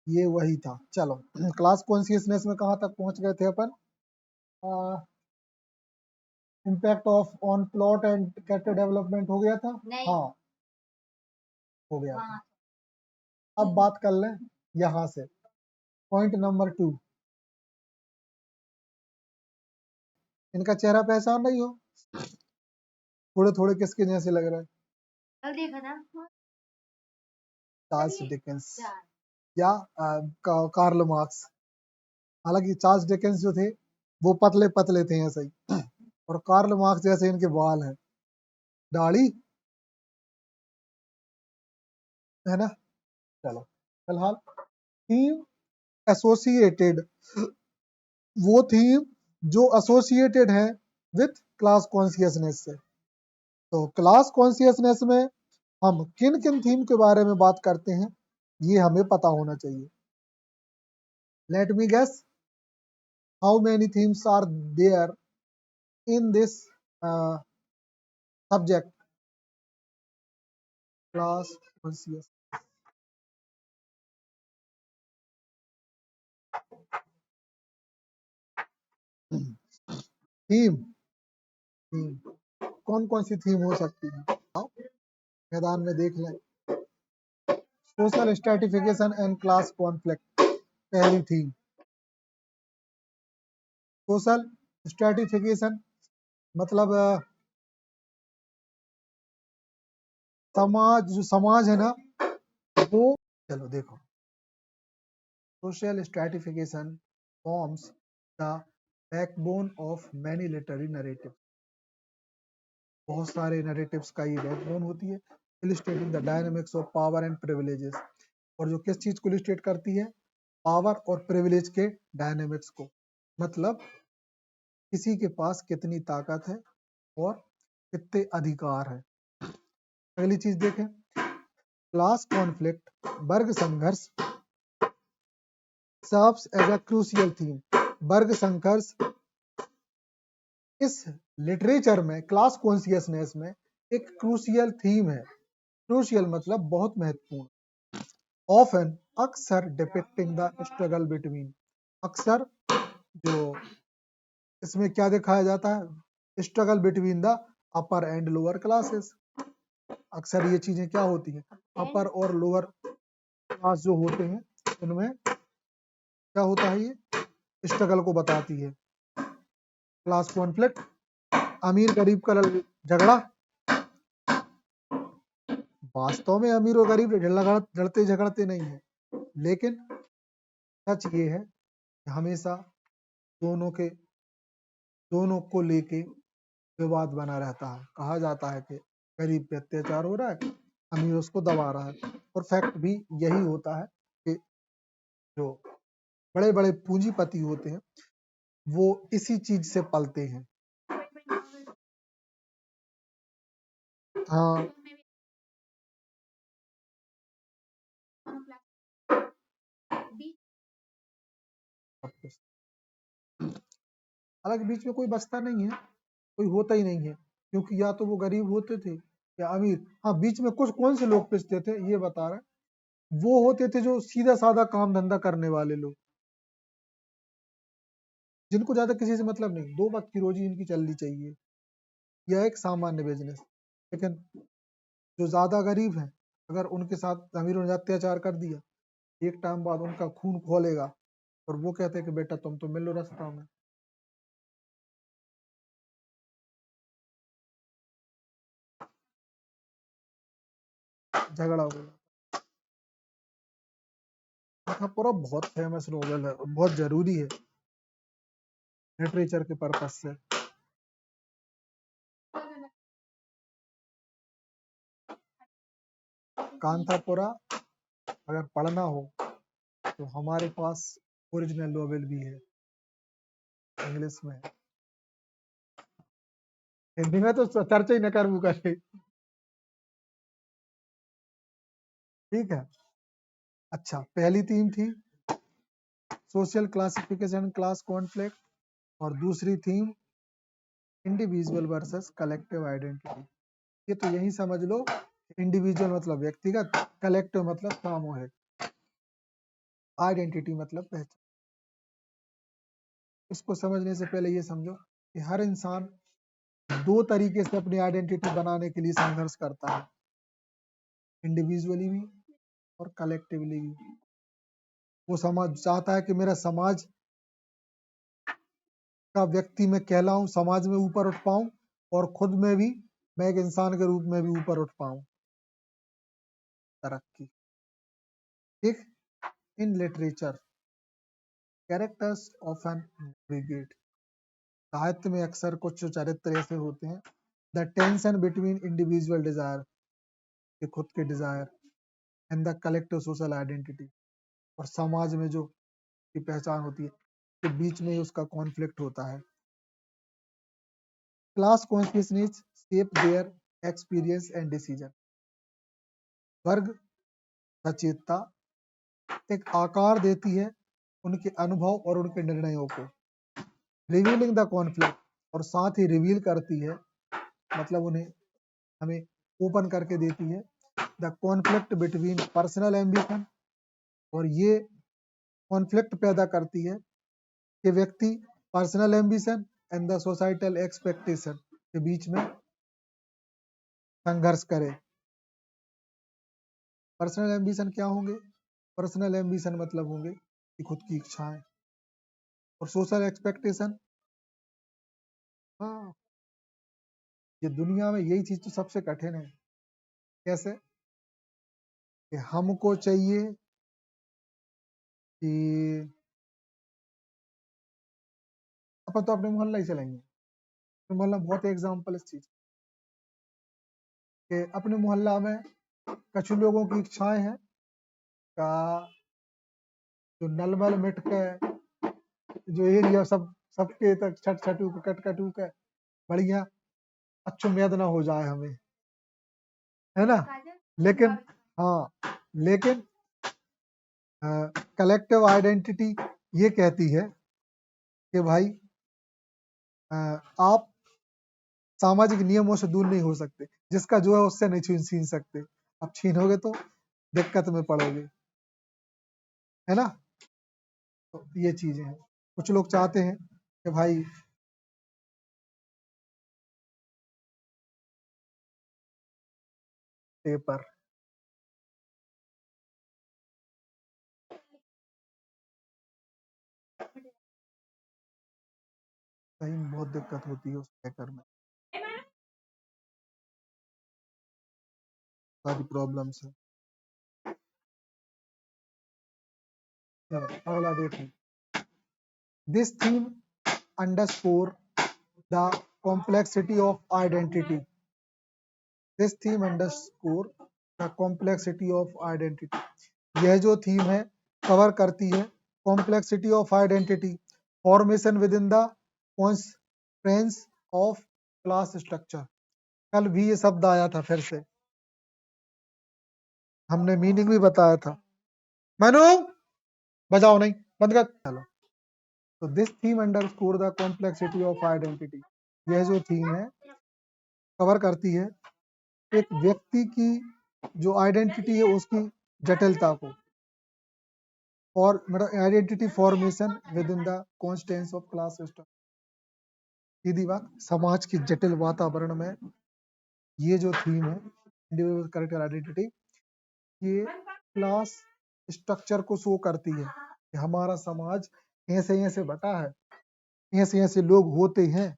ये वही था। चलो क्लास कॉन्शियसनेस में कहाँ तक पहुंच गए थे अपन? Impact of on plot and character development हो गया था। नहीं। हाँ हो गया था। अब बात कर लें यहाँ से पॉइंट नंबर 2। इनका चेहरा पहचान नहीं हो? थोड़े थोड़े किसके जैसे लग रहा है? कल देखा था चार्ल्स डिकेंस या कार्ल मार्क्स। हालांकि चार्ल्स डिकेंस जो थे वो पतले पतले थे ऐसे ही, और कार्ल मार्क्स जैसे इनके बाल हैं, दाढ़ी, है ना। चलो फिलहाल थीम एसोसिएटेड, वो थीम जो एसोसिएटेड है विथ क्लास कॉन्शियसनेस से। तो क्लास कॉन्शियसनेस में हम किन किन थीम के बारे में बात करते हैं ये हमें पता होना चाहिए। Let me guess how many themes are there in this subject class conscious. Theme, theme कौन कौन सी थीम हो सकती है? आओ मैदान में देख लें। Social stratification and class conflict पहली थीम। सोशल स्ट्रेटिफिकेशन मतलब समाज, जो समाज है ना वो, चलो देखो, social stratification forms the backbone of many literary narrative. बहुत सारे नरेटिव्स का ये बैकबोन होती है। Illustrating the dynamics of power and privileges, और जो किस चीज को इलिस्ट्रेट करती है? पावर और प्रिविलेज के डायनामिक्स को, मतलब किसी के पास कितनी ताकत है और कितने अधिकार है। अगली चीज देखें, क्लास कॉन्फ्लिक्ट, वर्ग संघर्ष serves as a crucial theme. वर्ग संघर्ष इस लिटरेचर में, क्लास कॉन्शियसनेस में एक क्रूशियल थीम है। क्रूशियल मतलब बहुत महत्वपूर्ण। ऑफन, अक्सर डिपिक्टिंग द स्ट्रगल बिटवीन, अक्सर जो इसमें क्या दिखाया जाता है? Struggle between the upper and lower classes. अक्सर ये चीजें क्या होती हैं? अपर और लोअर क्लास जो होते हैं उनमें क्या होता है? ये स्ट्रगल को बताती है। क्लास कॉन्फ्लिक्ट, अमीर गरीब का झगड़ा। वास्तव में अमीर और गरीब लड़ते झगड़ते नहीं है, लेकिन सच ये है कि हमेशा दोनों को लेके विवाद बना रहता है। कहा जाता है कि गरीब पे अत्याचार हो रहा है, अमीर उसको दबा रहा है, और फैक्ट भी यही होता है कि जो बड़े बड़े पूंजीपति होते हैं वो इसी चीज से पलते हैं। हाँ हालांकि बीच में कोई बचता नहीं है, कोई होता ही नहीं है, क्योंकि या तो वो गरीब होते थे या अमीर। हाँ बीच में कुछ कौन से लोग पिसते थे ये बता रहे हैं, वो होते थे जो सीधा साधा काम धंधा करने वाले लोग, जिनको ज्यादा किसी से मतलब नहीं, दो वक्त की रोजी इनकी चलनी चाहिए, यह एक सामान्य बिजनेस। लेकिन जो ज्यादा गरीब हैं, अगर उनके साथ अमीरों ने अत्याचार कर दिया, एक टाइम बाद उनका खून खोलेगा और वो कहते हैं कि बेटा तुम तो मिल लो रास्ता में। झगड़ा हो। हाँ पूरा बहुत फेमस नॉवेल है, बहुत जरूरी है लिटरेचर के पर्पज से। कांतापुरा अगर पढ़ना हो तो हमारे पास ओरिजिनल नॉवेल भी है, इंग्लिश में। हिंदी में तो चर्चा ही न कर करे। ठीक है। अच्छा पहली थीम थी सोशल क्लासिफिकेशन क्लास कॉन्फ्लिक्ट, और दूसरी theme individual versus collective identity. ये तो यही समझ लो, इंडिविजुअल मतलब व्यक्तिगत, कलेक्टिव मतलब सामूहिक। आइडेंटिटी मतलब पहचान। इसको समझने से पहले ये समझो कि हर इंसान दो तरीके से अपनी आइडेंटिटी बनाने के लिए संघर्ष करता है, इंडिविजुअली भी और कलेक्टिवली भी। वो समाज चाहता है कि मेरा समाज का व्यक्ति मैं कहलाऊं, समाज में ऊपर उठ पाऊं और खुद में भी मैं एक इंसान के रूप में भी ऊपर उठ पाऊं। तरक्की। ठीक। In literature characters of an brigade, साहित्य में अक्सर कुछ चरित्र ऐसे होते हैं, the tension between individual desire, के खुद के desire, and the collective social identity, और समाज में जो की पहचान होती है के बीच में उसका कॉन्फ्लिक्ट होता है। Class consciousness shape their experience and decision, वर्ग सचेतता एक आकार देती है उनके अनुभव और उनके निर्णयों को, रिवीलिंग द कॉन्फ्लिक्ट, और साथ ही रिवील करती है, मतलब उन्हें हमें ओपन करके देती है, the conflict between personal ambition, और ये कॉन्फ्लिक्ट पैदा करती है कि व्यक्ति personal ambition and the societal expectation के बीच में संघर्ष करे। पर्सनल एम्बिशन क्या होंगे? पर्सनल एम्बिशन मतलब होंगे कि खुद की इच्छाएं, और सोशल एक्सपेक्टेशन, हाँ, ये दुनिया में यही चीज तो सबसे कठिन है। कैसे? कि हमको चाहिए कि अपन तो अपने मोहल्ला ही चलेंगे, अपने मोहल्ला में बहुत एग्जाम्पल इस चीज के, अपने मोहल्ला में कुछ लोगों की इच्छाएं हैं का जो नलमल मिट के जो एरिया सब सबके तक छट छटू के कट कटू के बढ़िया अच्छो मेद ना हो जाए हमें, है ना। लेकिन हाँ, लेकिन कलेक्टिव आइडेंटिटी ये कहती है कि भाई आप सामाजिक नियमों से दूर नहीं हो सकते, जिसका जो है उससे नहीं छीन सकते, आप छीनोगे तो दिक्कत में पड़ोगे, है ना। तो ये चीजें हैं। कुछ लोग चाहते हैं कि भाई पेपर, सही में बहुत दिक्कत होती है उस पेपर में, सारी प्रॉब्लम्स है। चलो अगला देखो, this theme underscore the complexity of identity, this theme underscore the complexity of identity, यह जो थीम है कवर करती है complexity of identity, formation within the constraints of class structure. कल भी ये शब्द आया था, फिर से हमने मीनिंग भी बताया था। मनु बजाओ नहीं, बंद कर। चलो, तो this theme underscore the complexity of identity, यह जो थीम है कवर करती है एक व्यक्ति की जो आइडेंटिटी है उसकी जटिलता को, और मतलब identity formation within the constants of class system. सीधी बात, समाज की जटिल वातावरण में ये जो थीम है इंडिविजुअल कैरेक्टर आइडेंटिटी, ये क्लास स्ट्रक्चर को शो करती है कि हमारा समाज ऐसे ऐसे बटा है, ऐसे ऐसे लोग होते हैं।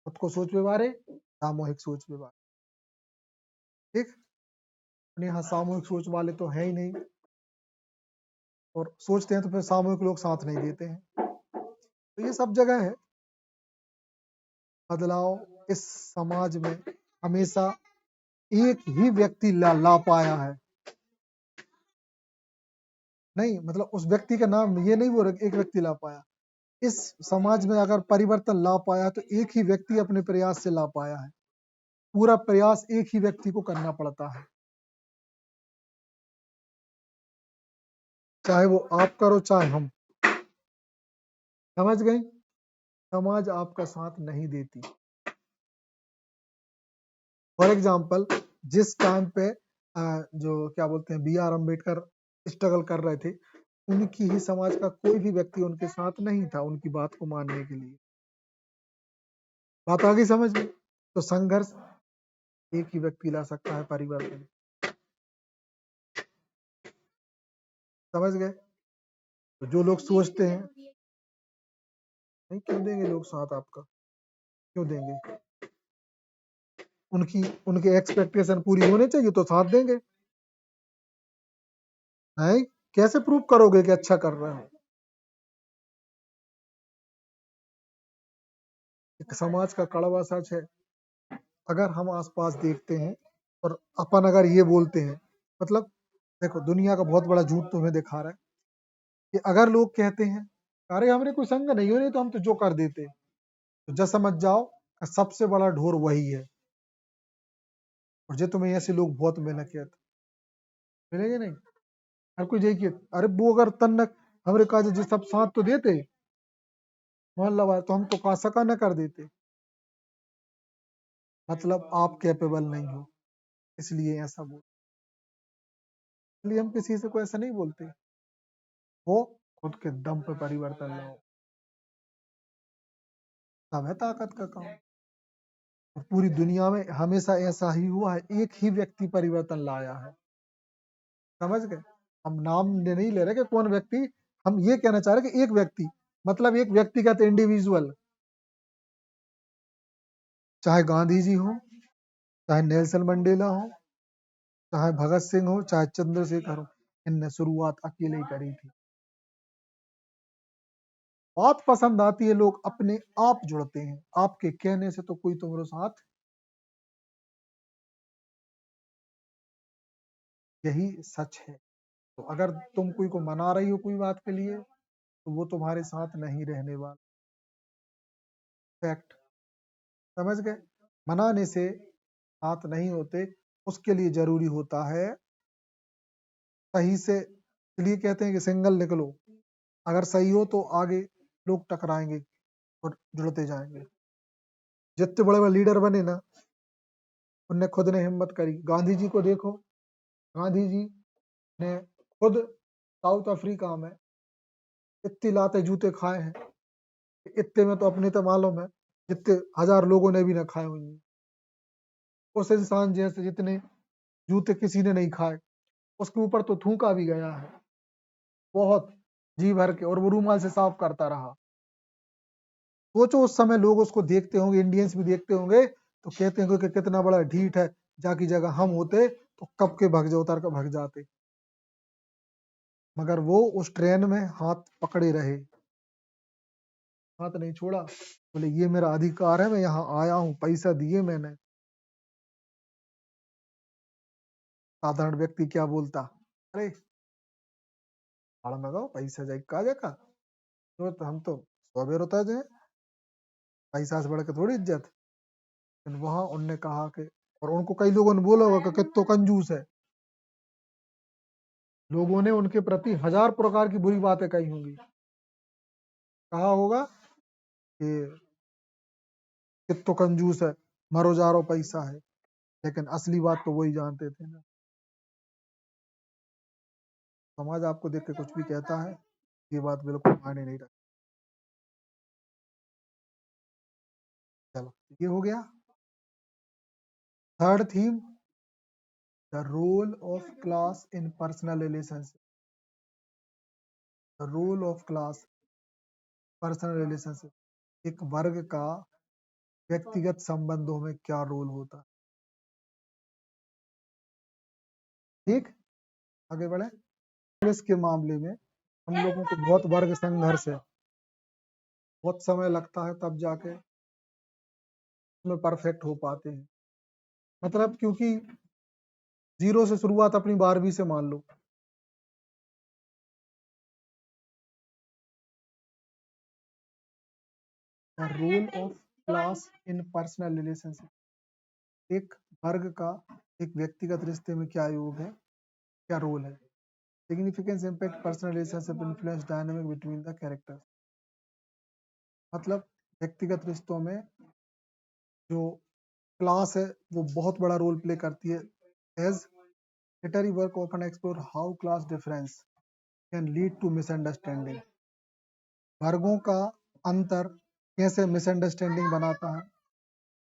खुद को सोच व्यवहार, सामूहिक सोच व्यवहार। ठीक, अपने यहाँ सामूहिक सोच वाले तो है ही नहीं, और सोचते हैं तो फिर सामूहिक लोग साथ नहीं देते हैं। तो ये सब जगह है बदलाव। इस समाज में हमेशा एक ही व्यक्ति ला पाया है, नहीं मतलब उस व्यक्ति का नाम ये नहीं वो एक व्यक्ति ला पाया, इस समाज में अगर परिवर्तन ला पाया तो एक ही व्यक्ति अपने प्रयास से ला पाया है, पूरा प्रयास एक ही व्यक्ति को करना पड़ता है, चाहे वो आप करो चाहे हम। समझ गए? समाज आपका साथ नहीं देती। फॉर एग्जाम्पल, जिस टाइम पे जो क्या बोलते हैं बी आर अम्बेडकर स्ट्रगल कर रहे थे, उनकी ही समाज का कोई भी व्यक्ति उनके साथ नहीं था उनकी बात को मानने के लिए। बात आ गई समझ में? तो संघर्ष एक ही व्यक्ति ला सकता है परिवर्तन। समझ गए? तो जो लोग सोचते हैं नहीं, क्यों देंगे लोग साथ आपका, क्यों देंगे? उनके एक्सपेक्टेशन पूरी होने चाहिए तो साथ देंगे। नहीं, कैसे प्रूव करोगे कि अच्छा कर रहे हो? एक समाज का कड़वा सच है, अगर हम आसपास देखते हैं और अपन अगर ये बोलते हैं, मतलब देखो दुनिया का बहुत बड़ा झूठ तुम्हें दिखा रहा है कि अगर लोग कहते हैं अरे हमने कोई संग नहीं हो नहीं तो हम तो जो कर देते, तो जब समझ जाओ कि सबसे बड़ा ढोर वही है। और जो तुम्हें ऐसे लोग बहुत मिलेंगे, मिलेंगे नहीं? हर कोई यही कहता, अरे वो अगर तन्नक हमरे काज जी सब साथ तो देते मोहल्ला वाले तो हम तो का सका न कर देते। मतलब आप कैपेबल नहीं हो, इसलिए ऐसा बोल, इसलिए हम किसी से को ऐसा नहीं बोलते। वो खुद के दम पे परिवर्तन लाओ, तब है ताकत का काम। और पूरी दुनिया में हमेशा ऐसा ही हुआ है, एक ही व्यक्ति परिवर्तन लाया है। समझ गए? हम नाम नहीं ले रहे कि कौन व्यक्ति, हम ये कहना चाह रहे कि एक व्यक्ति, मतलब एक व्यक्तिगत इंडिविजुअल, चाहे गांधी जी हो, चाहे नेल्सन मंडेला हो, चाहे भगत सिंह हो, चाहे चंद्रशेखर हो, इनने शुरुआत अकेले ही करी थी। बात पसंद आती है, लोग अपने आप जुड़ते हैं, आपके कहने से तो कोई तुम्हारे साथ, यही सच है। तो अगर तुम कोई को मना रही हो कोई बात के लिए, तो वो तुम्हारे साथ नहीं रहने वाला। फैक्ट। समझ गए? मनाने से साथ नहीं होते, उसके लिए जरूरी होता है सही से। इसलिए कहते हैं कि सिंगल निकलो, अगर सही हो तो आगे लोग टकराएंगे और जुड़ते जाएंगे। जितने बड़े बड़े लीडर बने ना, उनने खुद ने हिम्मत करी। गांधी जी को देखो, गांधी जी ने खुद साउथ अफ्रीका में इतनी लाते जूते खाए हैं, इतने में तो अपने तो मालूम है जितने हजार लोगों ने भी ना खाए हुए हैं। उस इंसान जैसे जितने जूते किसी ने नहीं खाए, उसके ऊपर तो थूका भी गया है बहुत, जी भर के, और वो रूमाल से साफ करता रहा। सोचो उस समय लोग उसको देखते होंगे, इंडियंस भी देखते होंगे तो कहते होंगे कि कितना बड़ा ढीठ है, जाकी जगह हम होते तो कब के उतर कर भग जाते। मगर वो उस ट्रेन में हाथ पकड़े रहे, हाथ नहीं छोड़ा, बोले ये मेरा अधिकार है, मैं यहाँ आया हूँ, पैसा दिए मैंने। साधारण व्यक्ति क्या बोलता, अरे भाड़ा में गो पैसा जाए का जगह, तो हम तो सवेर होता है, पैसा से बढ़ के थोड़ी इज्जत। लेकिन वहां उनने कहा कि, और उनको कई लोगों ने बोला होगा कि तो कंजूस है, लोगों ने उनके प्रति हजार प्रकार की बुरी बातें कही होंगी, कहा होगा कि कितो कंजूस है, मरो जा रो पैसा है, लेकिन असली बात तो वही जानते थे ना। समाज आपको देख के कुछ भी कहता है, ये बात बिल्कुल मायने नहीं रखती। चलो ये हो गया। Third theme, the role of class in personal relationship. The role of class personal relationship, एक वर्ग का व्यक्तिगत संबंधों में क्या रोल होता है। ठीक, आगे बढ़े। पुलिस के मामले में हम लोगों को बहुत वर्ग संघर्ष है, बहुत समय लगता है तब जाके उसमें परफेक्ट हो पाते हैं। मतलब क्योंकि जीरो से शुरुआत अपनी 12वीं से मान लो, role of class in personal relationship, एक वर्ग का एक व्यक्तिगत रिश्ते में क्या योग है, क्या रोल है। Significance impact personal relationship influence dynamic between the characters, मतलब व्यक्तिगत रिश्तों में जो क्लास है वो बहुत बड़ा रोल प्ले करती है as Literary work often explore how class difference can lead to misunderstanding. वर्गों का अंतर कैसे मिसअंडरस्टैंडिंग बनाता है,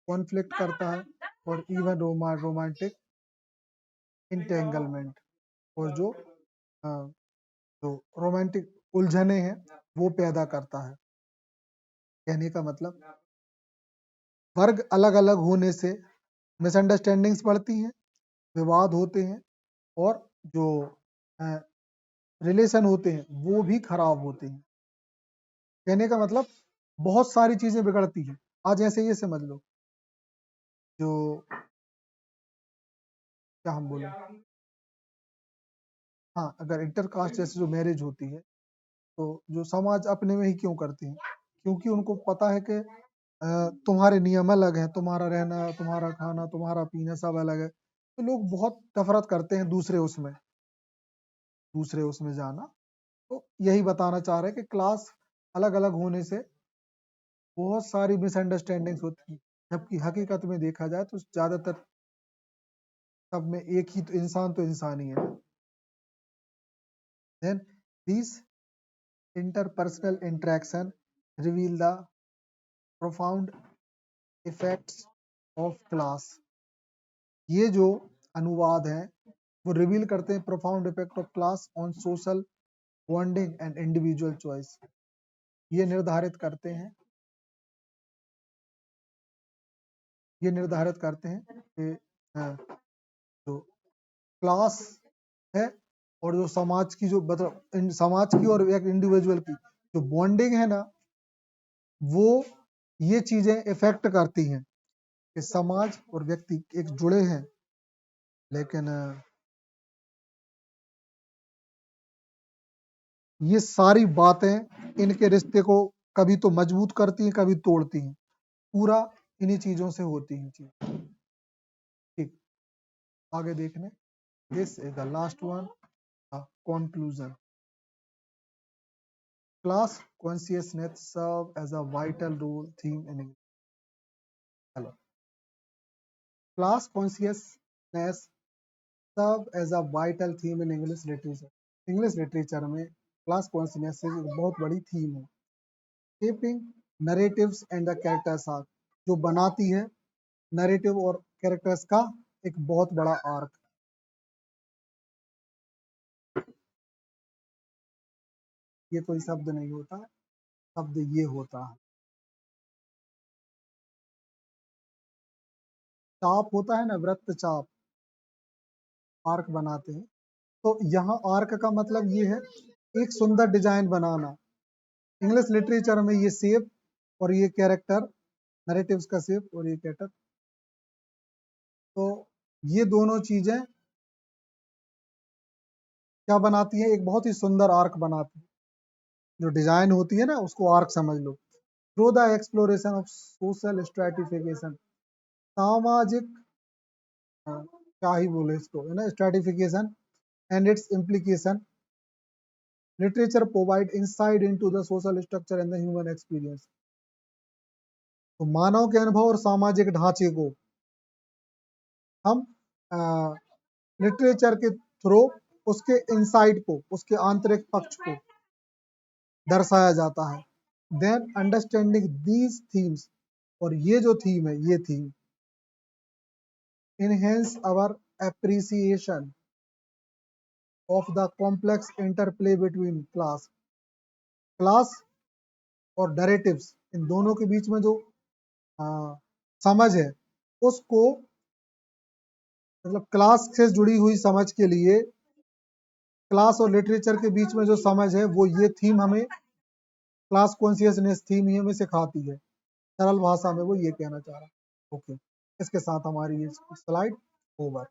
कॉन्फ्लिक्ट करता है, और इवन रोमांटिक इंटेंगलमेंट, और जो रोमांटिक उलझने हैं वो पैदा करता है। कहने का मतलब वर्ग अलग अलग होने से मिसअंडरस्टैंडिंग्स बढ़ती हैं, विवाद होते हैं, और जो रिलेशन होते हैं वो भी खराब होते हैं। कहने का मतलब बहुत सारी चीजें बिगड़ती हैं। आज ऐसे ये समझ लो, जो क्या हम बोले, हाँ, अगर इंटरकास्ट जैसे जो मैरिज होती है तो जो समाज अपने में ही क्यों करते हैं, क्योंकि उनको पता है कि तुम्हारे नियम अलग हैं, तुम्हारा रहना, तुम्हारा खाना, तुम्हारा पीना सब अलग है, तो लोग बहुत नफरत करते हैं दूसरे उसमें जाना। तो यही बताना चाह रहे हैं कि क्लास अलग अलग होने से बहुत सारी मिसअंडरस्टैंडिंग्स होती है, जबकि हकीकत में देखा जाए तो ज्यादातर सब में एक ही तो इंसान ही है। Then these interpersonal interaction reveal the profound effects of class. ये जो अनुवाद है वो रिवील करते हैं profound effect of class on social bonding and individual choice. ये निर्धारित करते हैं कि जो क्लास है और जो समाज की जो मतलब समाज की और एक इंडिविजुअल की जो बॉन्डिंग है ना, वो ये चीजें इफेक्ट करती हैं कि समाज और व्यक्ति एक जुड़े हैं, लेकिन ये सारी बातें इनके रिश्ते को कभी तो मजबूत करती हैं, कभी तोड़ती हैं। पूरा इन्हीं चीजों से होती है चीज। ठीक, आगे देखने, this is the last one, conclusion. Class consciousness serve as a vital role theme in English. Hello. Class consciousness serve as a vital theme in English literature. English literature में क्लास कॉन्शियसनेस एक बहुत बड़ी theme है। Shaping narratives and the characters arc, जो बनाती है narrative और characters का एक बहुत बड़ा आर्क। ये कोई शब्द नहीं होता, शब्द ये होता है। चाप होता है ना, वृत्त चाप, आर्क बनाते हैं। तो यहाँ आर्क का मतलब ये है एक सुंदर डिजाइन बनाना। इंग्लिश लिटरेचर में ये शेप और ये कैरेक्टर, नरेटिव्स का शेप और ये कैरेक्टर, तो ये दोनों चीजें क्या बनाती है, एक बहुत ही सुंदर आर्क बनाती है। जो डिजाइन होती है ना उसको आर्क समझ लो। Through the exploration of social stratification, सामाजिक क्या ही बोले इसको, है ना, stratification and its implication, literature provide insight into the social structure and the human experience. तो मानव के अनुभव और सामाजिक ढांचे को हम लिटरेचर के थ्रू उसके इंसाइट को, उसके आंतरिक पक्ष को दर्शाया जाता है। देन अंडरस्टैंडिंग दीज थीम्स, और ये जो थीम है, ये theme enhance our appreciation of the complex interplay between class और narratives, इन दोनों के बीच में जो समझ है उसको, मतलब क्लास से जुड़ी हुई समझ के लिए क्लास और लिटरेचर के बीच में जो समझ है वो ये थीम हमें, क्लास कॉन्शियसनेस थीम ही हमें सिखाती है। सरल भाषा में वो ये कहना चाह रहा है। ओके, इसके साथ हमारी ये स्लाइड ओवर।